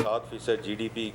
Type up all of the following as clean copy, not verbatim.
7% GDP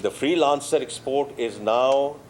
The freelancer export is now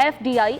FDI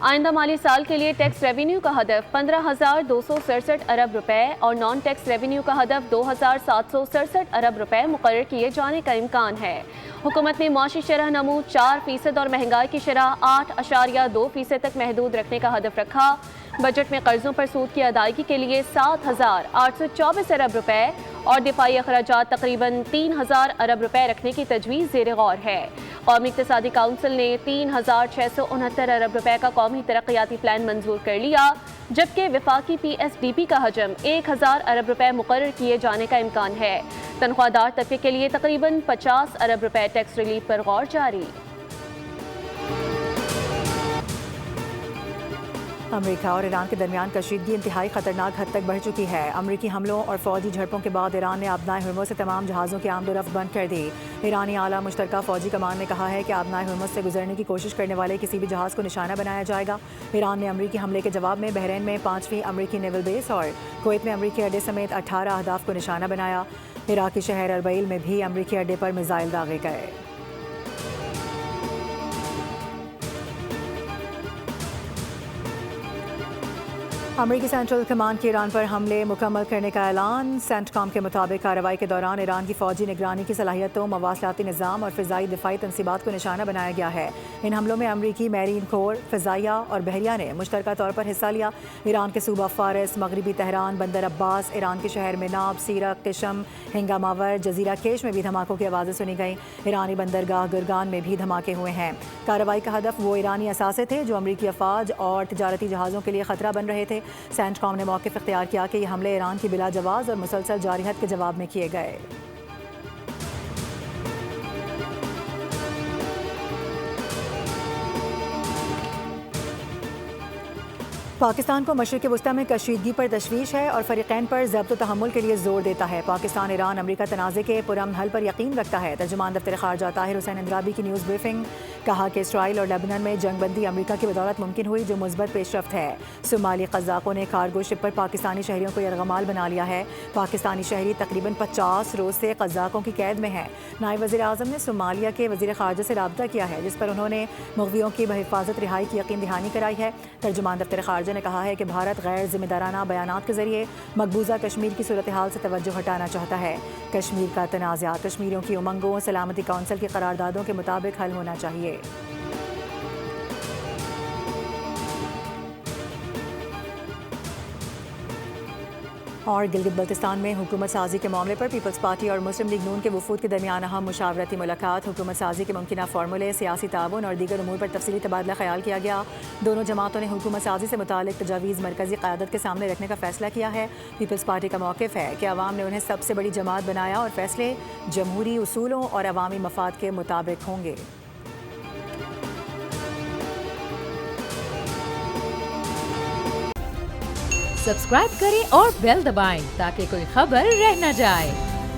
آئندہ مالی سال کے لیے ٹیکس ریونیو کا ہدف 15,267 ارب روپے اور نان ٹیکس ریونیو کا ہدف 2,767 ارب روپے مقرر کیے جانے کا امکان ہے۔ حکومت نے معاشی شرح نمو 4% اور مہنگائی کی شرح 8.2% تک محدود رکھنے کا ہدف رکھا۔ بجٹ میں قرضوں پر سود کی ادائیگی کے لیے 7,824 ارب روپے اور دفاعی اخراجات تقریباً 3,000 ارب روپے رکھنے کی تجویز زیر غور ہے۔ قومی اقتصادی کونسل نے 3,669 ارب روپے کا قومی ترقیاتی پلان منظور کر لیا، جبکہ وفاقی پی ایس ڈی پی کا حجم 1,000 ارب روپے مقرر کیے جانے کا امکان ہے۔ تنخواہ دار طبقے کے لیے تقریباً 50 ارب روپے ٹیکس ریلیف پر غور جاری۔ امریکہ اور ایران کے درمیان کشیدگی انتہائی خطرناک حد تک بڑھ چکی ہے۔ امریکی حملوں اور فوجی جھڑپوں کے بعد ایران نے آبنائے ہرمز سے تمام جہازوں کی آمد و رفت بند کر دی۔ ایرانی اعلیٰ مشترکہ فوجی کمان نے کہا ہے کہ آبنائے ہرمز سے گزرنے کی کوشش کرنے والے کسی بھی جہاز کو نشانہ بنایا جائے گا۔ ایران نے امریکی حملے کے جواب میں بحرین میں 5ویں امریکی نیول بیس اور کویت میں امریکی اڈے سمیت 18 اہداف کو نشانہ بنایا۔ عراقی شہر اربعیل میں بھی امریکی اڈے پر میزائل داغے گئے۔ امریکی سینٹرل کمانڈ کی ایران پر حملے مکمل کرنے کا اعلان۔ سینٹ کام کے مطابق کارروائی کے دوران ایران کی فوجی نگرانی کی صلاحیتوں، مواصلاتی نظام اور فضائی دفاعی تنصیبات کو نشانہ بنایا گیا ہے۔ ان حملوں میں امریکی میرین کور، فضائیہ اور بحریہ نے مشترکہ طور پر حصہ لیا۔ ایران کے صوبہ فارس، مغربی تہران، بندر عباس، ایران کے شہر مناب، سیرک، قشم، ہنگا ماور، جزیرہ کیش میں بھی دھماکوں کی آوازیں سنی گئیں۔ ایرانی بندرگاہ گرگان میں بھی دھماکے ہوئے ہیں۔ کارروائی کا ہدف وہ ایرانی اثاثے تھے جو امریکی افواج اور تجارتی جہازوں کے لیے خطرہ بن رہے تھے۔ سینٹ کام نے موقف اختیار کیا کہ یہ حملے ایران کی بلا جواز اور مسلسل جارحیت کے جواب میں کیے گئے۔ پاکستان کو مشرق وسطی میں کشیدگی پر تشویش ہے اور فریقین پر ضبط و تحمل کے لیے زور دیتا ہے۔ پاکستان ایران امریکہ تنازع کے پرامن حل پر یقین رکھتا ہے۔ ترجمان دفتر خارجہ طاہر حسین اندرابی کی نیوز بریفنگ۔ کہا کہ اسرائیل اور لیبنان میں جنگ بندی امریکہ کی بدولت ممکن ہوئی، جو مثبت پیش رفت ہے۔ صومالی قزاقوں نے کارگو شپ پر پاکستانی شہریوں کو یرغمال بنا لیا ہے۔ پاکستانی شہری تقریباً 50 روز سے قزاقوں کی قید میں ہیں۔ نائب وزیر اعظم نے صومالیہ کے وزیر خارجہ سے رابطہ کیا ہے، جس پر انہوں نے مغویوں کی بحفاظت رہائی کی یقین دہانی کرائی ہے۔ ترجمان دفتر خارجہ نے کہا ہے کہ بھارت غیر ذمہ دارانہ بیانات کے ذریعے مقبوضہ کشمیر کی صورتحال سے توجہ ہٹانا چاہتا ہے۔ کشمیر کا تنازع کشمیریوں کی امنگوں، سلامتی کونسل کی قراردادوں کے مطابق حل ہونا چاہیے۔ اور گلگت بلتستان میں حکومت سازی کے معاملے پر پیپلز پارٹی اور مسلم لیگ نون کے وفود کے درمیان اہم مشاورتی ملاقات۔ حکومت سازی کے ممکنہ فارمولے، سیاسی تعاون اور دیگر امور پر تفصیلی تبادلہ خیال کیا گیا۔ دونوں جماعتوں نے حکومت سازی سے متعلق تجاویز مرکزی قیادت کے سامنے رکھنے کا فیصلہ کیا ہے۔ پیپلز پارٹی کا موقف ہے کہ عوام نے انہیں سب سے بڑی جماعت بنایا اور فیصلے جمہوری اصولوں اور عوامی مفاد کے مطابق ہوں گے۔ سبسکرائب کریں اور بیل دبائیں تاکہ کوئی خبر رہ نہ جائے۔